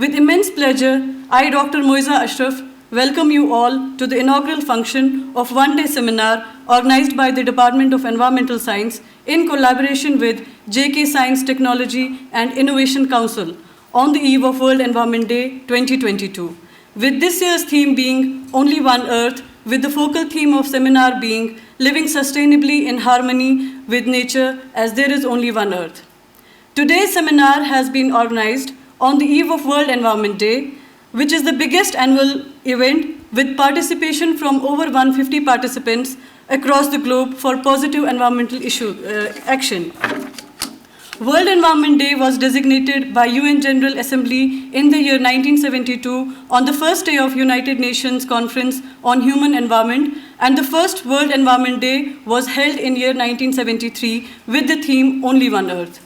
With immense pleasure, I, Dr. Moiza Ashraf, welcome you all to the inaugural function of one-day seminar organized by the Department of Environmental Science in collaboration with JK Science Technology and Innovation Council on the eve of World Environment Day 2022. With this year's theme being Only One Earth, with the focal theme of seminar being Living Sustainably in Harmony with Nature as There is Only One Earth. Today's seminar has been organized on the eve of World Environment Day, which is the biggest annual event with participation from over 150 participants across the globe for positive environmental action. World Environment Day was designated by UN General Assembly in the year 1972 on the first day of United Nations Conference on Human Environment, and the first World Environment Day was held in year 1973 with the theme Only One Earth.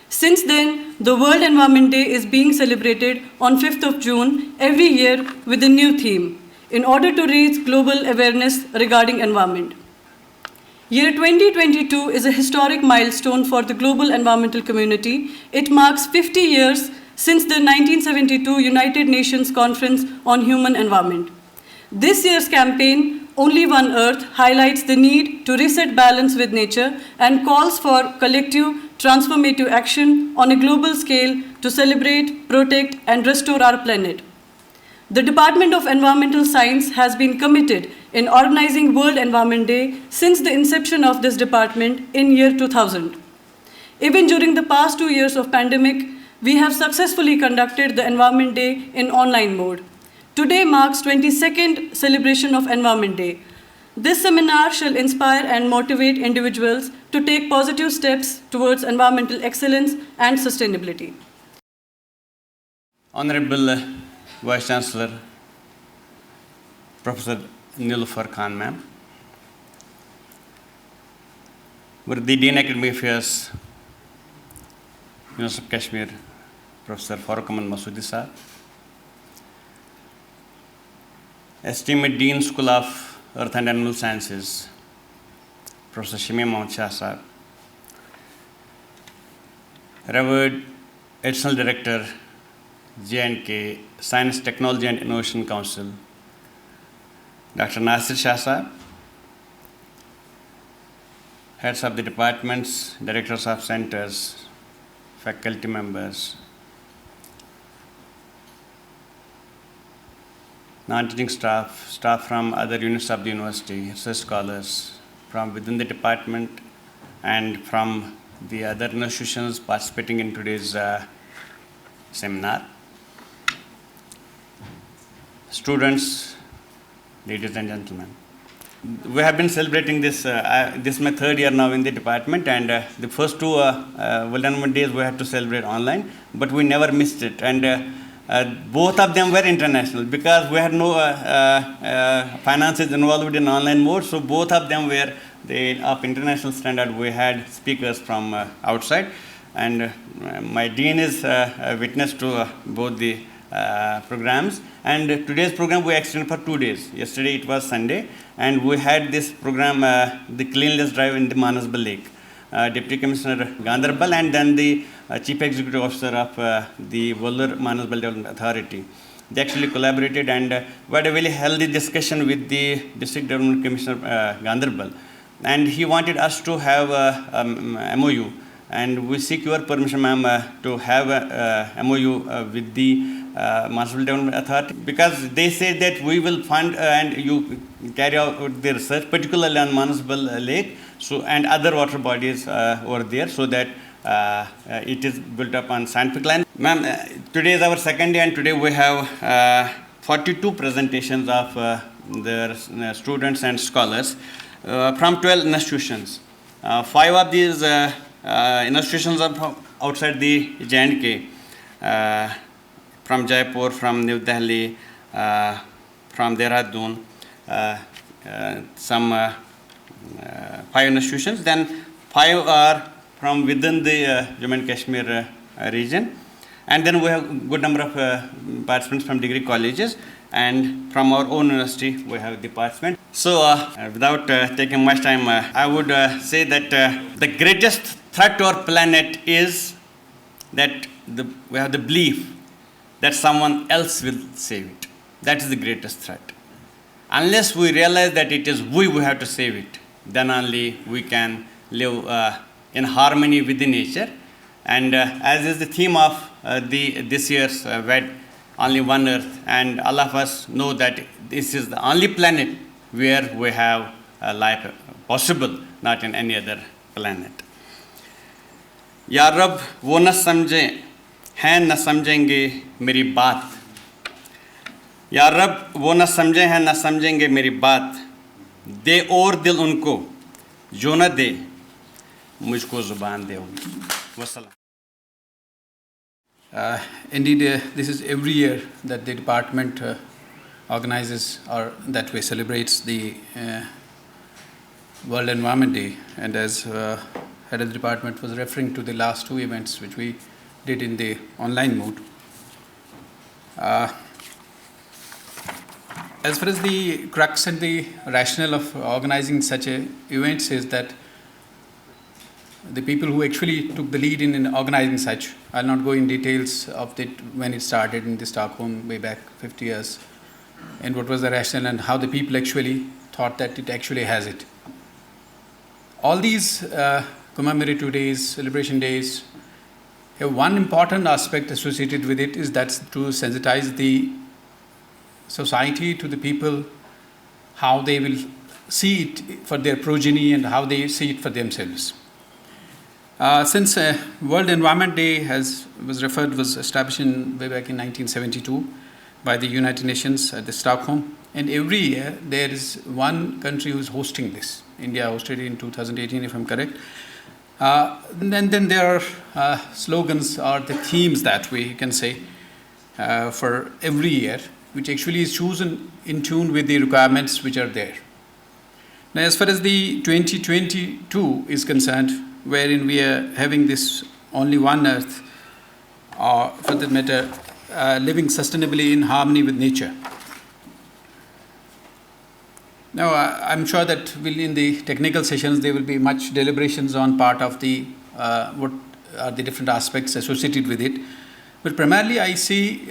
Since then, the World Environment Day is being celebrated on 5th of June every year with a new theme in order to raise global awareness regarding environment. Year 2022 is a historic milestone for the global environmental community. It marks 50 years since the 1972 United Nations Conference on Human Environment. This year's campaign, Only One Earth, highlights the need to reset balance with nature and calls for collective transformative action on a global scale to celebrate, protect, and restore our planet. The Department of Environmental Science has been committed in organizing World Environment Day since the inception of this department in year 2000. Even during the past 2 years of pandemic, we have successfully conducted the Environment Day in online mode. Today marks 22nd celebration of Environment Day. This seminar shall inspire and motivate individuals to take positive steps towards environmental excellence and sustainability. Honorable Vice Chancellor, Professor Nilufar Khan ma'am, the Dean Academic Affairs, University of Kashmir, Professor Farooq Aman Masoodi sir, esteemed Dean School of Earth and Animal Sciences, Professor Shami Mohammed Shah sir, Revered Additional Director, J&K Science, Technology and Innovation Council, Dr. Nasir Shah sir, heads of the departments, directors of centers, faculty members, non-teaching staff, staff from other units of the university, research scholars from within the department and from the other institutions participating in today's seminar. Students, ladies and gentlemen, we have been celebrating this. This is my third year now in the department, and the first two World Environment Days we had to celebrate online, but we never missed it. And both of them were international because we had no finances involved in online mode, so both of them were of international standard. We had speakers from outside, and my dean is a witness to both the programs. And today's program we extended for 2 days. Yesterday it was Sunday, and we had this program, the cleanliness drive in the Manasbal Lake. Deputy Commissioner Ganderbal and then the Chief Executive Officer of the Volur Manasbal Development Authority. They actually collaborated, and we had a very healthy discussion with the District Development Commissioner Ganderbal. And he wanted us to have a MOU, and we seek your permission, ma'am, to have a MOU with the Manasbal Development Authority, because they say that we will fund and you carry out the research, particularly on Manasbal Lake, so and other water bodies over there, so that it is built up on scientific line. Ma'am, today is our second day, and today we have 42 presentations of the students and scholars from 12 institutions. 5 of these institutions are from outside the J&K, from Jaipur, from New Delhi, from Dehradun, some 5 institutions. Then 5 are from within the Jammu and Kashmir region. And then we have a good number of participants from degree colleges, and from our own university we have department. So without taking much time, I would say that the greatest threat to our planet is that we have the belief that someone else will save it. That is the greatest threat. Unless we realize that it is we who have to save it, then only we can live in harmony with the nature. And as is the theme of this year's WED, only one Earth, and all of us know that this is the only planet where we have life possible, not in any other planet. या रब वो न समझें हैं न समझेंगे मेरी बात, या रब वो न समझे हैं न समझेंगे मेरी बात, दे और दिल उनको जो न दे मुझको ज़ुबान दे। वस्सलाम। Indeed, this is every year that the department organizes or that way celebrates the World Environment Day. And as head of the department was referring to the last two events which we did in the online mode. As far as the crux and the rationale of organizing such events is that the people who actually took the lead in organizing such, I'll not go in details of it when it started in the Stockholm way back 50 years, and what was the rationale and how the people actually thought that it actually has it. All these commemorative days, celebration days, have one important aspect associated with it, is that's to sensitize the society to the people, how they will see it for their progeny and how they see it for themselves. Since World Environment Day was established way back in 1972 by the United Nations at the Stockholm, and every year there is one country who is hosting this. India hosted it in 2018, if I'm correct. Then there are slogans or the themes that way you can say for every year, which actually is chosen in tune with the requirements which are there. Now, as far as the 2022 is concerned, wherein we are having this only one Earth, or for that matter, living sustainably in harmony with nature. Now, I'm sure that in the technical sessions there will be much deliberations on part of the what are the different aspects associated with it. But primarily I see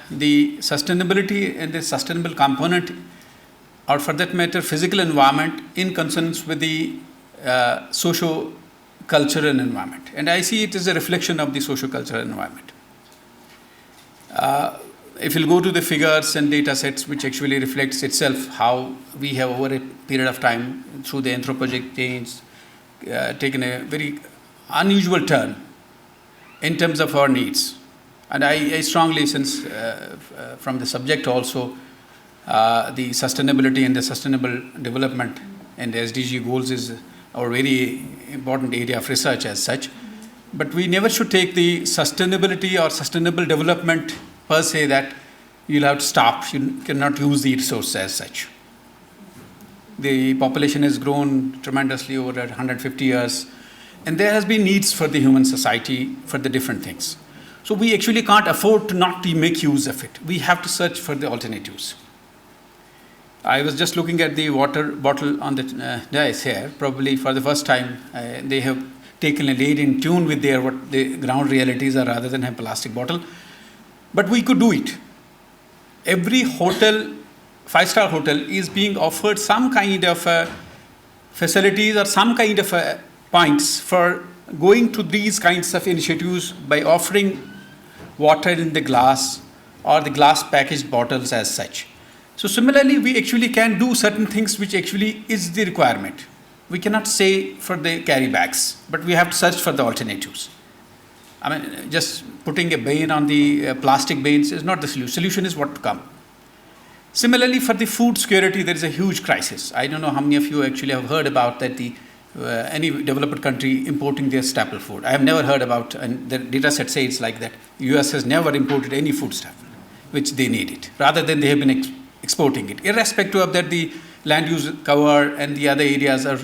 the sustainability and the sustainable component, or for that matter physical environment, in consonance with the socio-cultural environment. And I see it as a reflection of the socio-cultural environment. If you'll go to the figures and data sets which actually reflects itself how we have over a period of time through the anthropogenic change taken a very unusual turn in terms of our needs. And I strongly sense from the subject also the sustainability and the sustainable development and the SDG goals is our very important area of research as such. But we never should take the sustainability or sustainable development per se that you'll have to stop, you cannot use the resource as such. The population has grown tremendously over 150 years, and there has been needs for the human society for the different things. So we actually can't afford to not to make use of it. We have to search for the alternatives. I was just looking at the water bottle on the dais here. Probably for the first time, they have taken a lead in tune with their what the ground realities are, rather than a plastic bottle. But we could do it. Every hotel, 5-star hotel, is being offered some kind of facilities or some kind of points for going to these kinds of initiatives by offering water in the glass or the glass packaged bottles as such. So similarly, we actually can do certain things which actually is the requirement. We cannot say for the carry bags, but we have to search for the alternatives. I mean, just putting a ban on the plastic bans is not the solution. Solution is what to come. Similarly, for the food security, there is a huge crisis. I don't know how many of you actually have heard about that any developed country importing their staple food. I have never heard about, and the data set says like that, US has never imported any food staple, which they need it. Rather than they have been exporting it. Irrespective of that, the land use cover and the other areas are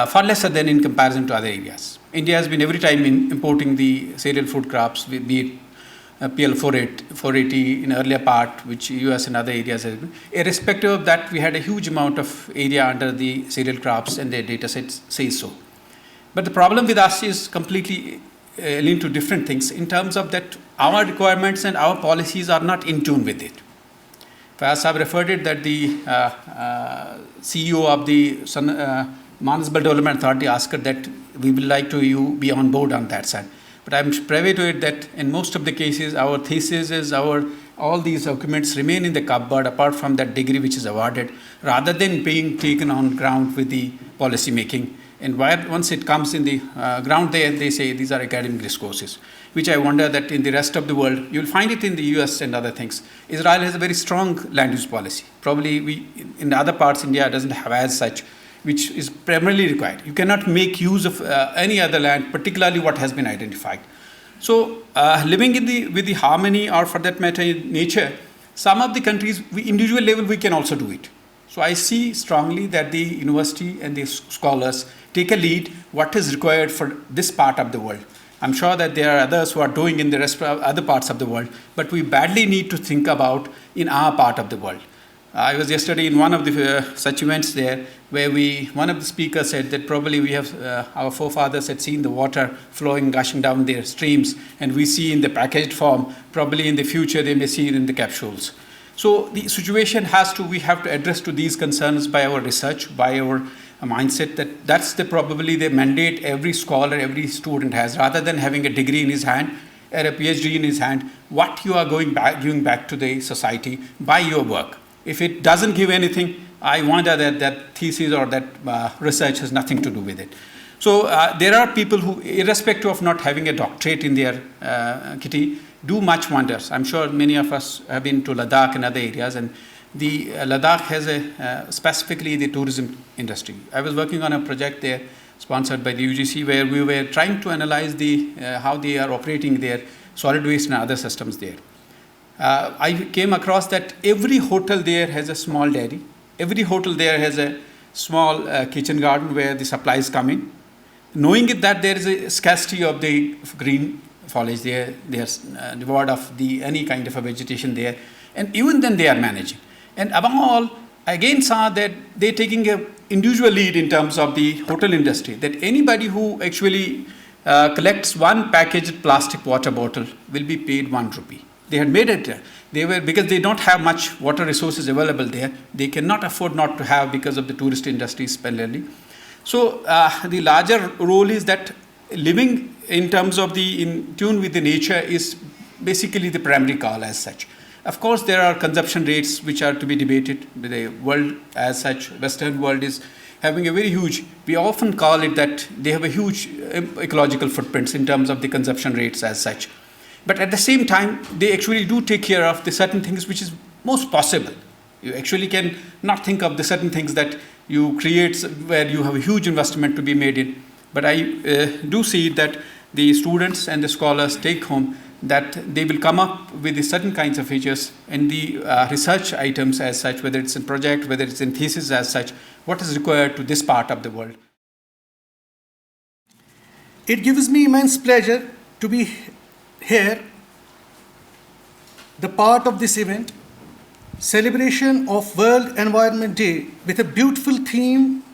far lesser than in comparison to other areas. India has been every time importing the cereal food crops, be it PL 480 in earlier part, which US and other areas have been. Irrespective of that, we had a huge amount of area under the cereal crops, and their data sets say so. But the problem with us is completely lean to different things in terms of that our requirements and our policies are not in tune with it. As I've referred it that the CEO of the Municipal Development Authority asked that we would like to you be on board on that side. But I'm privy to it that in most of the cases, our thesis, all these documents remain in the cupboard apart from that degree which is awarded, rather than being taken on ground with the policy making. And once it comes in the ground there, they say these are academic discourses, which I wonder that in the rest of the world, you'll find it in the US and other things. Israel has a very strong land use policy. Probably in the other parts, India doesn't have as such, which is primarily required. You cannot make use of any other land, particularly what has been identified. So living with the harmony, or for that matter in nature, some of the countries, individual level, we can also do it. So I see strongly that the university and the scholars take a lead what is required for this part of the world. I'm sure that there are others who are doing in the rest of other parts of the world, but we badly need to think about in our part of the world. I was yesterday in one of the such events there, where one of the speakers said that probably we have, our forefathers had seen the water flowing, gushing down their streams, and we see in the packaged form. Probably in the future they may see it in the capsules. So the situation we have to address to these concerns by our research, by our mindset, that's probably the mandate every scholar, every student has, rather than having a degree in his hand or a PhD in his hand, what you are giving back to the society by your work. If it doesn't give anything, I wonder that thesis or that research has nothing to do with it. So there are people who, irrespective of not having a doctorate in their kitty, do much wonders. I'm sure many of us have been to Ladakh and other areas, and the Ladakh has specifically the tourism industry. I was working on a project there sponsored by the UGC, where we were trying to analyze how they are operating their solid waste and other systems there. I came across that every hotel there has a small dairy. Every hotel there has a small kitchen garden where the supplies come in. Knowing that there is a scarcity of the green foliage there, they are devoid of any kind of a vegetation there, and even then they are managing. And above all, I again saw that they're taking an individual lead in terms of the hotel industry, that anybody who actually collects one packaged plastic water bottle will be paid 1 rupee. They had made it. Because they don't have much water resources available there, they cannot afford not to have because of the tourist industry primarily. So the larger role is that living in terms of in tune with the nature is basically the primary call as such. Of course, there are consumption rates which are to be debated. The world as such, Western world, is having a very huge, we often call it that they have a huge ecological footprints in terms of the consumption rates as such. But at the same time, they actually do take care of the certain things which is most possible. You actually can not think of the certain things that you create where you have a huge investment to be made in. But I do see that the students and the scholars take home that they will come up with the certain kinds of features and the research items as such, whether it's in project, whether it's in thesis as such, what is required to this part of the world. It gives me immense pleasure to be here, the part of this event, celebration of World Environment Day, with a beautiful theme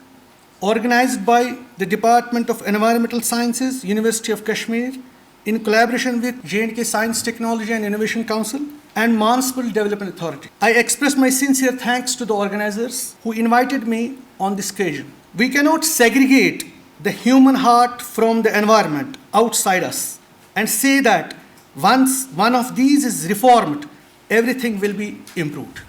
organized by the Department of Environmental Sciences, University of Kashmir, in collaboration with J&K Science, Technology and Innovation Council and Municipal Development Authority. I express my sincere thanks to the organizers who invited me on this occasion. We cannot segregate the human heart from the environment outside us and say that once one of these is reformed, everything will be improved.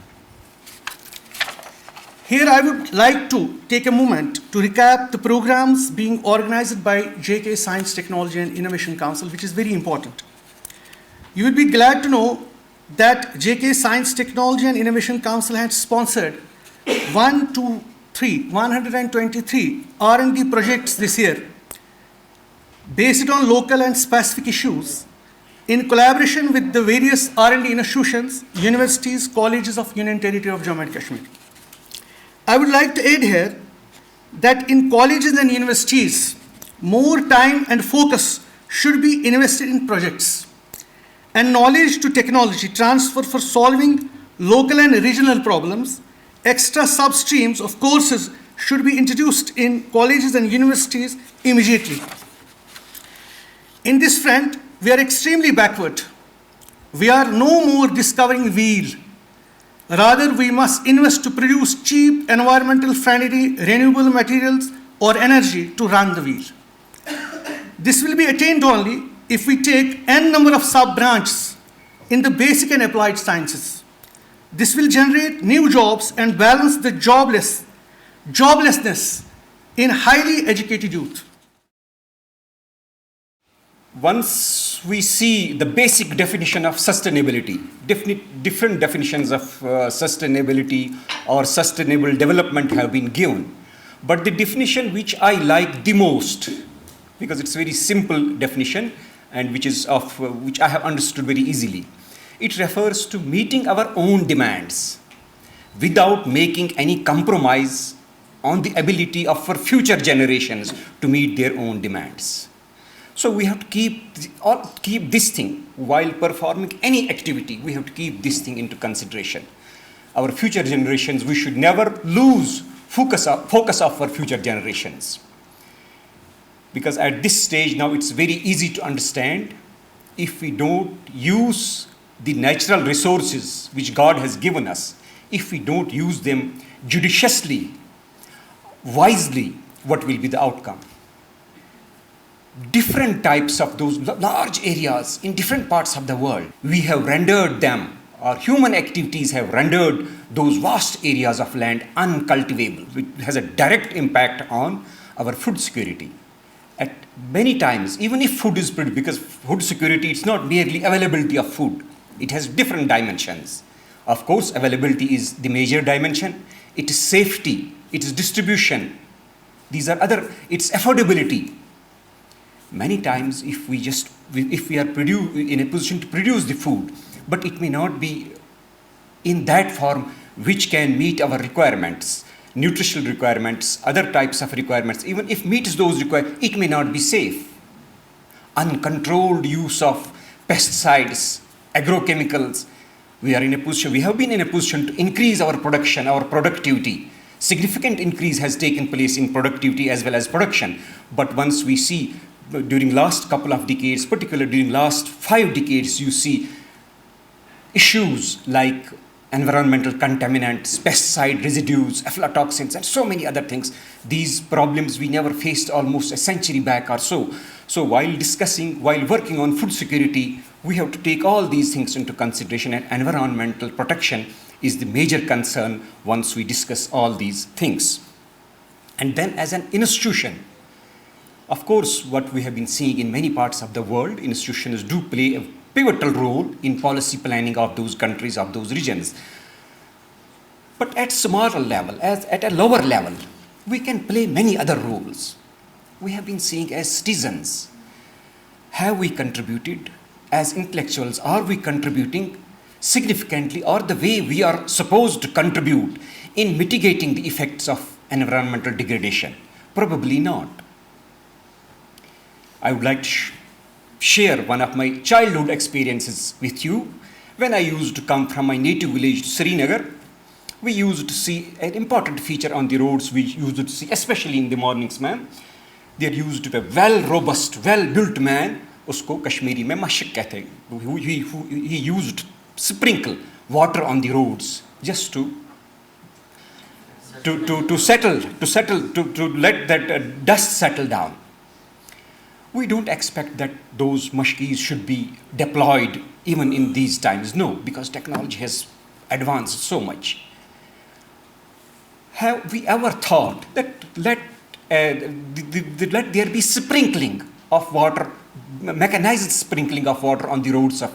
Here I would like to take a moment to recap the programs being organized by JK Science, Technology and Innovation Council, which is very important. You will be glad to know that JK Science, Technology and Innovation Council has sponsored 123 R&D projects this year based on local and specific issues in collaboration with the various R&D institutions, universities, colleges of Union Territory of Jammu and Kashmir. I would like to add here that in colleges and universities, more time and focus should be invested in projects and knowledge to technology transfer for solving local and regional problems. Extra substreams of courses should be introduced in colleges and universities immediately. In this front, we are extremely backward. We are no more discovering wheel. Rather, we must invest to produce cheap, environmental friendly, renewable materials or energy to run the wheel. This will be attained only if we take n number of sub-branches in the basic and applied sciences. This will generate new jobs and balance the joblessness in highly educated youth. Once we see the basic definition of sustainability, different definitions of sustainability or sustainable development have been given. But the definition which I like the most, because it's a very simple definition and which I have understood very easily, it refers to meeting our own demands without making any compromise on the ability of for future generations to meet their own demands. So we have to keep this thing while performing any activity. We have to keep this thing into consideration. Our future generations, we should never lose focus of our future generations. Because at this stage now it's very easy to understand, if we don't use the natural resources which God has given us, if we don't use them judiciously, wisely, what will be the outcome? Different types of those large areas in different parts of the world, we have rendered them, or human activities have rendered those vast areas of land uncultivable, which has a direct impact on our food security. At many times, even if food is produced, because food security, it's not merely availability of food, it has different dimensions. Of course, availability is the major dimension, it is safety, it is distribution, it's affordability. Many times, if we are in a position to produce the food, but it may not be in that form which can meet our requirements, nutritional requirements, other types of requirements, even if meets those requirements, it may not be safe. Uncontrolled use of pesticides, agrochemicals, we have been in a position to increase our production, our productivity. Significant increase has taken place in productivity as well as production. But once we see during last couple of decades, particularly during last 5 decades, you see issues like environmental contaminants, pesticide residues, aflatoxins, and so many other things. These problems we never faced almost a century back or so. So while working on food security, we have to take all these things into consideration, and environmental protection is the major concern once we discuss all these things. And then as an institution, of course, what we have been seeing in many parts of the world, institutions do play a pivotal role in policy planning of those countries, of those regions. But at smaller level, at a lower level, we can play many other roles. We have been seeing as citizens, have we contributed? As intellectuals, are we contributing significantly, or the way we are supposed to contribute in mitigating the effects of environmental degradation? Probably not. I would like to share one of my childhood experiences with you. When I used to come from my native village to Srinagar, we used to see an important feature on the roads. We used to see, especially in the mornings, ma'am, there used to be a well-robust, well-built man, usko Kashmiri mein mashik kehte hain. He used to sprinkle water on the roads just to let that dust settle down. We don't expect that those mashkis should be deployed even in these times. No, because technology has advanced so much. Have we ever thought that let there be sprinkling of water, mechanized sprinkling of water on the roads of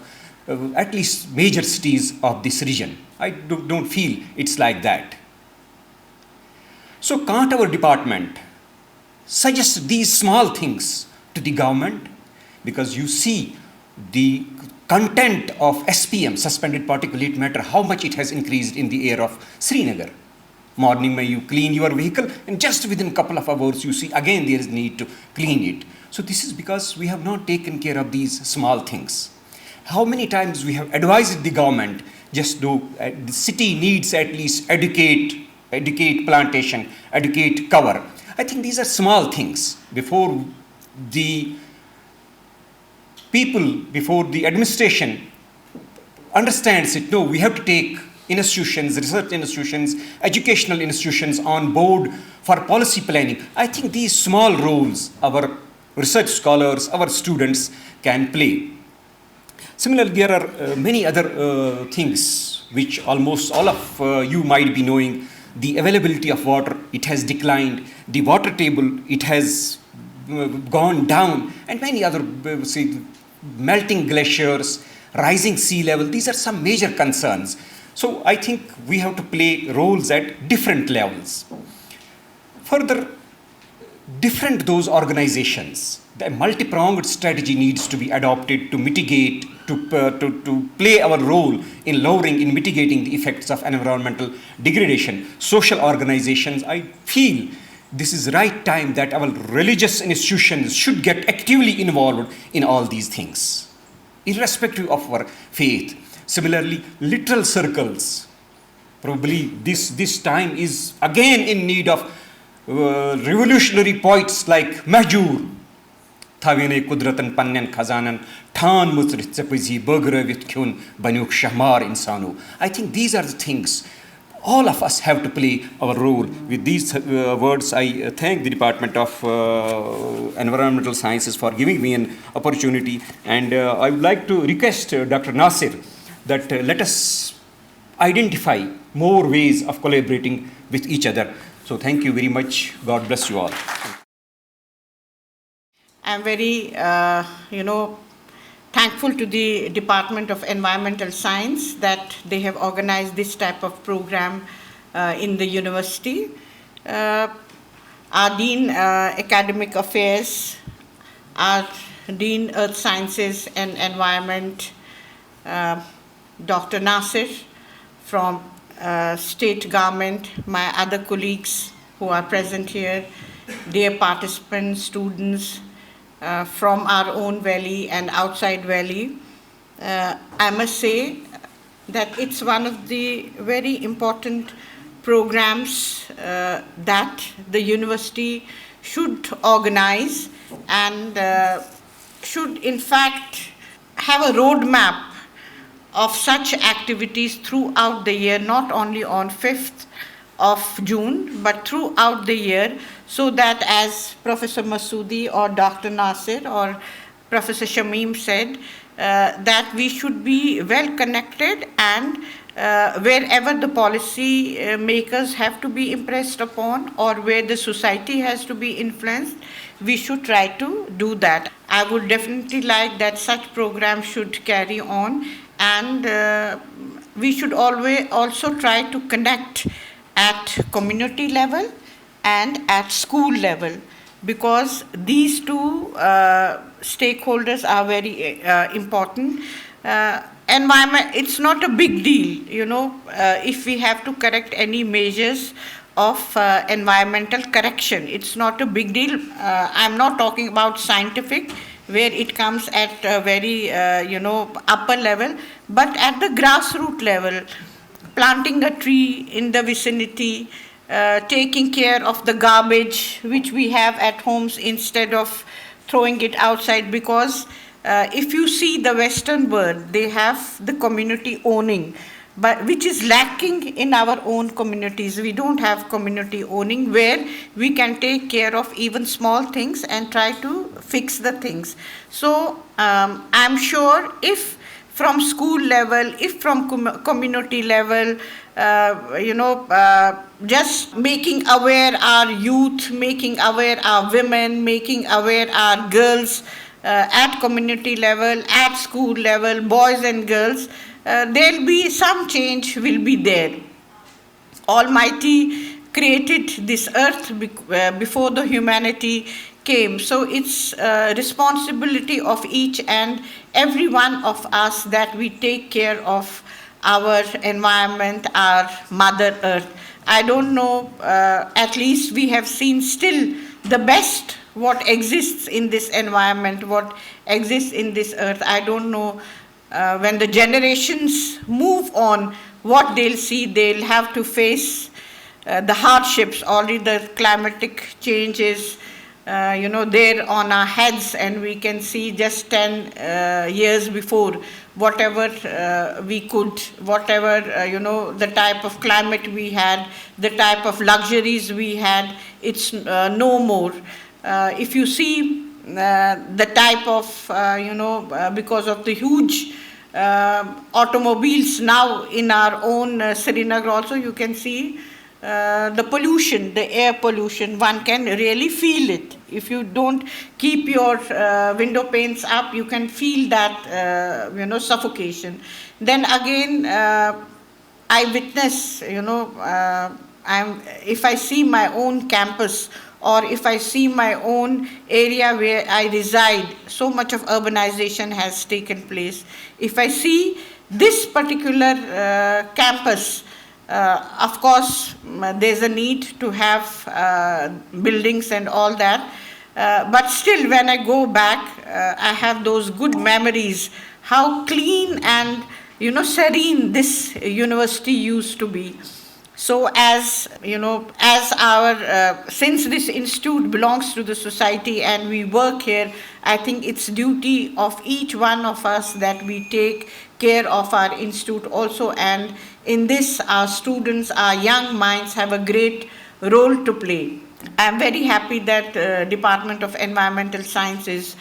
at least major cities of this region? I don't feel it's like that. So can't our department suggest these small things to the government? Because you see the content of SPM, suspended particulate matter, how much it has increased in the air of Srinagar. Morning may you clean your vehicle, and just within a couple of hours you see again there is need to clean it. So this is because we have not taken care of these small things. How many times we have advised the government, just do the city needs at least educate plantation, educate cover. I think these are small things. Before the people before the administration understands it. No, we have to take institutions, research institutions, educational institutions on board for policy planning. I think these small roles our research scholars, our students can play. Similarly, there are many other things which almost all of you might be knowing. The availability of water, it has declined. The water table, it has gone down. And many other, say, melting glaciers, rising sea level. These are some major concerns. So I think we have to play roles at different levels. Further, different those organizations, the multi-pronged strategy needs to be adopted to mitigate, to play our role in lowering, in mitigating the effects of environmental degradation. Social organizations, I feel this is the right time that our religious institutions should get actively involved in all these things, irrespective of our faith. Similarly, literal circles, probably this time is again in need of revolutionary poets like Mahjur. Thavine kudratan panyan khazanan than musrit sepizi burgravit kyun banyuk shahmar insanu. I think these are the things all of us have to play our role. With these words, I thank the Department of Environmental Sciences for giving me an opportunity, and I would like to request Dr. Nasir that let us identify more ways of collaborating with each other. So thank you very much. God bless you all. I'm very, thankful to the Department of Environmental Science that they have organized this type of program in the university. Our Dean Academic Affairs, our Dean Earth Sciences and Environment, Dr. Nasir from state government, my other colleagues who are present here, dear participants, students, from our own valley and outside valley. I must say that it's one of the very important programs that the university should organize and should in fact have a roadmap of such activities throughout the year, not only on 5th of June, but throughout the year, so that as Professor Masoodi or Dr. Nasir or Professor Shamim said, that we should be well connected, and wherever the policy makers have to be impressed upon or where the society has to be influenced, we should try to do that. I would definitely like that such programs should carry on, and we should always also try to connect at community level and at school level, because these two stakeholders are very important. Environment, it's not a big deal, if we have to correct any measures of environmental correction. It's not a big deal. I'm not talking about scientific, where it comes at a very, upper level, but at the grassroots level, planting a tree in the vicinity, taking care of the garbage which we have at homes instead of throwing it outside, because if you see the Western world, they have the community owning, but which is lacking in our own communities. We don't have community owning where we can take care of even small things and try to fix the things. So I'm sure if from school level, if from community level, just making aware our youth, making aware our women, making aware our girls at community level, at school level, boys and girls, there'll be some change will be there. Almighty created this earth before the humanity came. So it's responsibility of each and every one of us that we take care of our environment, our Mother Earth. I don't know, at least we have seen still the best what exists in this environment, what exists in this earth. I don't know when the generations move on, what they'll see. They'll have to face the hardships, already the climatic changes, there on our heads, and we can see just 10 years before whatever we could, whatever, the type of climate we had, the type of luxuries we had, it's no more. If you see the type of, because of the huge automobiles now in our own Srinagar also, you can see the pollution, the air pollution, one can really feel it. If you don't keep your window panes up, you can feel that, suffocation. Then again, I witness, if I see my own campus, or if I see my own area where I reside, so much of urbanization has taken place. If I see this particular campus, of course, there's a need to have buildings and all that. But still, when I go back, I have those good memories, how clean and, serene this university used to be. So as since this institute belongs to the society and we work here, I think it's duty of each one of us that we take care of our institute also. And in this, our students, our young minds have a great role to play. I'm very happy that Department of Environmental Science is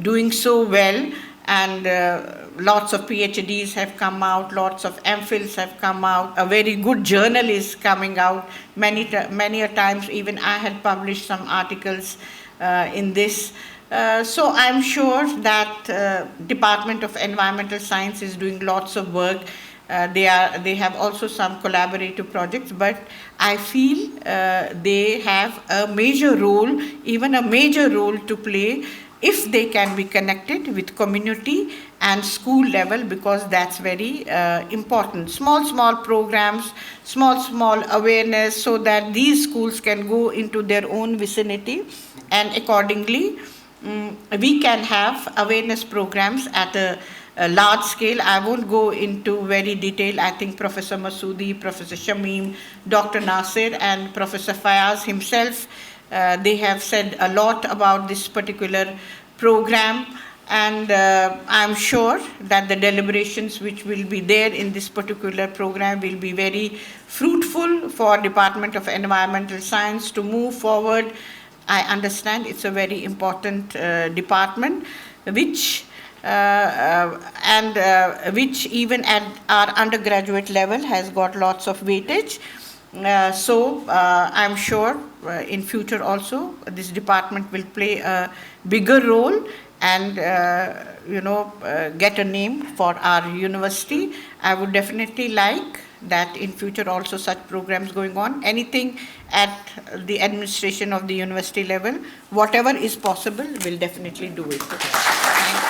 doing so well, and lots of PhDs have come out, lots of MPhils have come out, a very good journal is coming out. Many a times even I had published some articles in this. So I'm sure that Department of Environmental Science is doing lots of work. They have also some collaborative projects, but I feel they have a major role, even a major role to play, if they can be connected with community and school level, because that's very important. Small programs, small awareness, so that these schools can go into their own vicinity, and accordingly we can have awareness programs at a large scale. I won't go into very detail. I think Professor Masoodi, Professor Shamim, Dr. Nasir, and Professor Fayaz himself, they have said a lot about this particular program, and I'm sure that the deliberations which will be there in this particular program will be very fruitful for Department of Environmental Science to move forward. I understand it's a very important department, which which even at our undergraduate level has got lots of weightage. So I'm sure in future also this department will play a bigger role and get a name for our university. I would definitely like that in future also such programs going on. Anything at the administration of the university level, whatever is possible, we'll definitely do it. Thank you.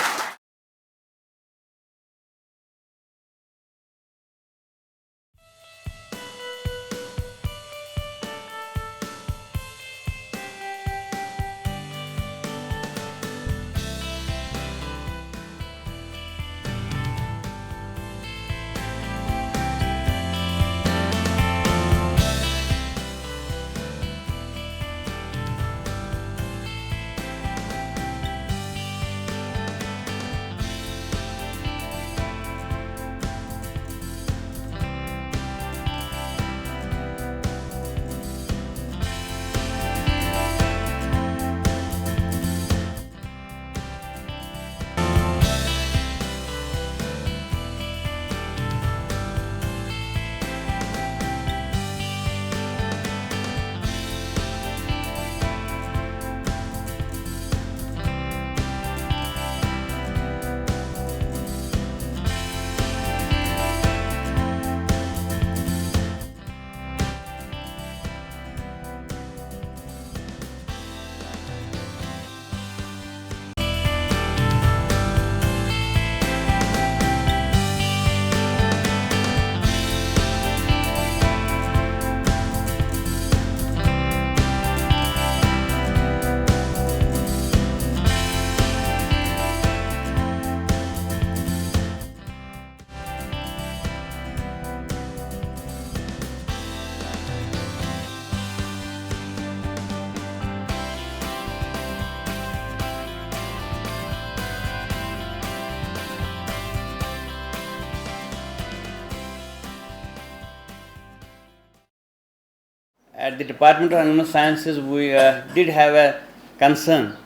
at the Department of Animal Sciences, we did have a concern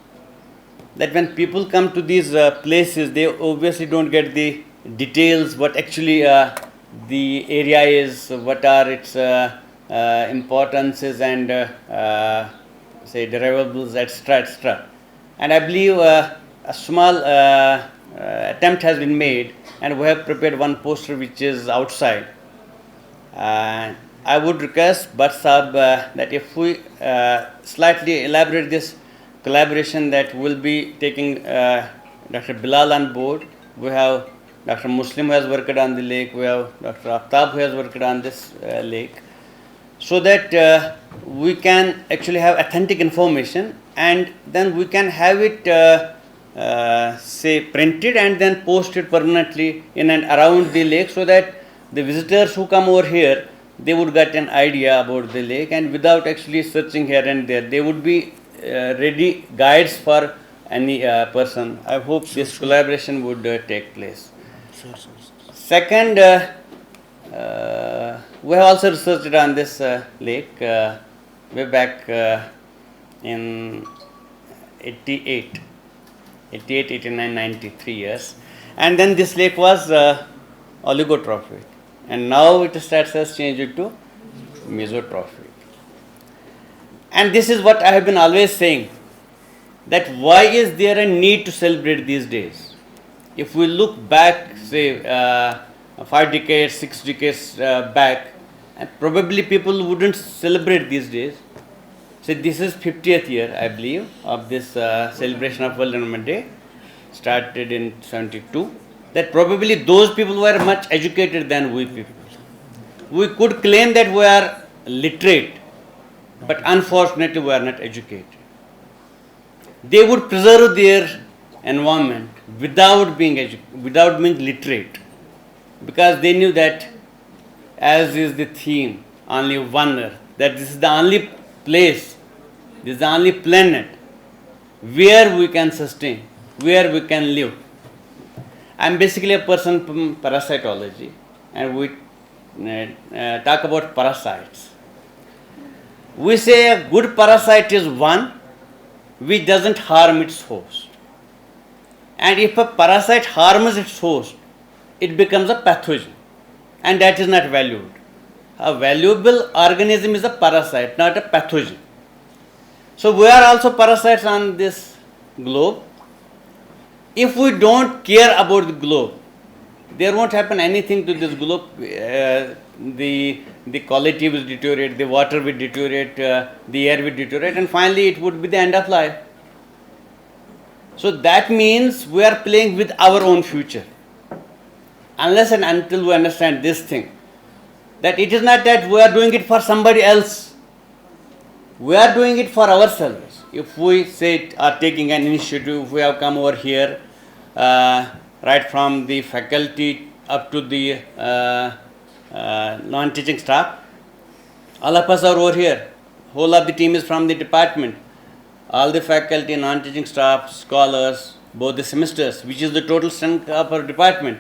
that when people come to these places, they obviously don't get the details, what actually the area is, what are its importances and say derivables, etc., etc. And I believe a small attempt has been made, and we have prepared one poster which is outside. I would request Bhatt Sahab that if we slightly elaborate this collaboration, that will be taking Dr. Bilal on board. We have Dr. Muslim who has worked on the lake, we have Dr. Aftab who has worked on this lake, so that we can actually have authentic information, and then we can have it say printed and then posted permanently in and around the lake, so that the visitors who come over here, they would get an idea about the lake, and without actually searching here and there, they would be ready guides for any person. I hope this collaboration would take place. Second, we have also researched on this lake way back in 88, 89, 93 years. And then this lake was oligotrophic. And now it starts has changed to mesotrophic. And this is what I have been always saying, that why is there a need to celebrate these days? If we look back, say 5 decades, 6 decades back, and probably people wouldn't celebrate these days. So this is 50th year, I believe, of this celebration of World Environment Day, started in 72. That probably those people were much educated than we people. We could claim that we are literate, but unfortunately we are not educated. They would preserve their environment without being literate, because they knew that, as is the theme, only one earth, that this is the only place, this is the only planet where we can sustain, where we can live. I am basically a person from parasitology, and we talk about parasites. We say a good parasite is one which doesn't harm its host. And if a parasite harms its host, it becomes a pathogen, and that is not valued. A valuable organism is a parasite, not a pathogen. So we are also parasites on this globe. If we don't care about the globe, there won't happen anything to this globe. The quality will deteriorate, the water will deteriorate, the air will deteriorate, and finally it would be the end of life. So that means we are playing with our own future. Unless and until we understand this thing, that it is not that we are doing it for somebody else, we are doing it for ourselves. If we say are taking an initiative, if we have come over here, right from the faculty up to the non-teaching staff, all of us are over here. Whole of the team is from the department. All the faculty, non-teaching staff, scholars, both the semesters, which is the total strength of our department.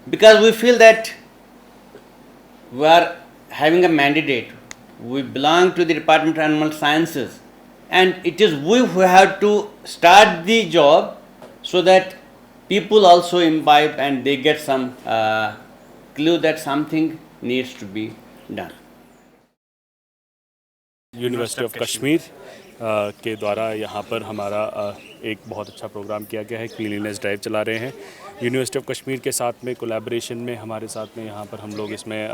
Because we feel that we are having a mandate. We belong to the Department of Animal Sciences, and it is we who have to start the job, so that people also imbibe and they get some clue that something needs to be done. University of Kashmir के द्वारा यहाँ पर हमारा एक बहुत अच्छा programme किया गया है, क्लीनलीनेस ड्राइव चला रहे हैं। यूनिवर्सिटी ऑफ कश्मीर के साथ में कोलैबोरेशन में हमारे साथ में यहाँ पर हम लोग इसमें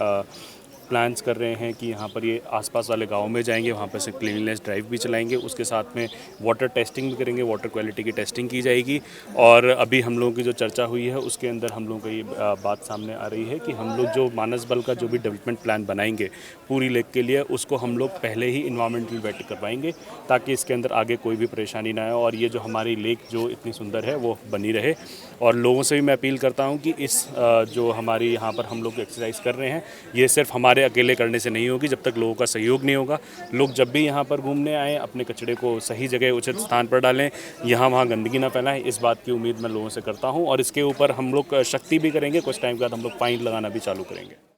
प्लान्स कर रहे हैं कि यहाँ पर ये आसपास वाले गाँव में जाएंगे, वहाँ पर से क्लीनलीनेस ड्राइव भी चलाएंगे, उसके साथ में वाटर टेस्टिंग भी करेंगे, वाटर क्वालिटी की टेस्टिंग की जाएगी। और अभी हम लोगों की जो चर्चा हुई है उसके अंदर हम लोगों को ये बात सामने आ रही है कि हम लोग जो मानस बल का जो भी डेवलपमेंट प्लान बनाएंगे पूरी लेक के लिए, उसको हम लोग पहले ही इन्वायरमेंटल वेट करवाएंगे, ताकि इसके अंदर आगे कोई भी परेशानी ना आए और ये जो हमारी लेक जो इतनी सुंदर है वो बनी रहे। और लोगों से भी मैं अपील करता हूँ कि इस जो हमारी यहाँ पर हम लोग एक्सरसाइज कर रहे हैं, ये सिर्फ हमारे अकेले करने से नहीं होगी जब तक लोगों का सहयोग नहीं होगा। लोग जब भी यहाँ पर घूमने आएँ अपने कचरे को सही जगह उचित स्थान पर डालें, यहाँ वहाँ गंदगी ना फैलाएं, इस बात की उम्मीद मैं लोगों से करता हूँ। और इसके ऊपर हम लोग सख्ती भी करेंगे, कुछ टाइम के बाद हम लोग फाइन लगाना भी चालू करेंगे।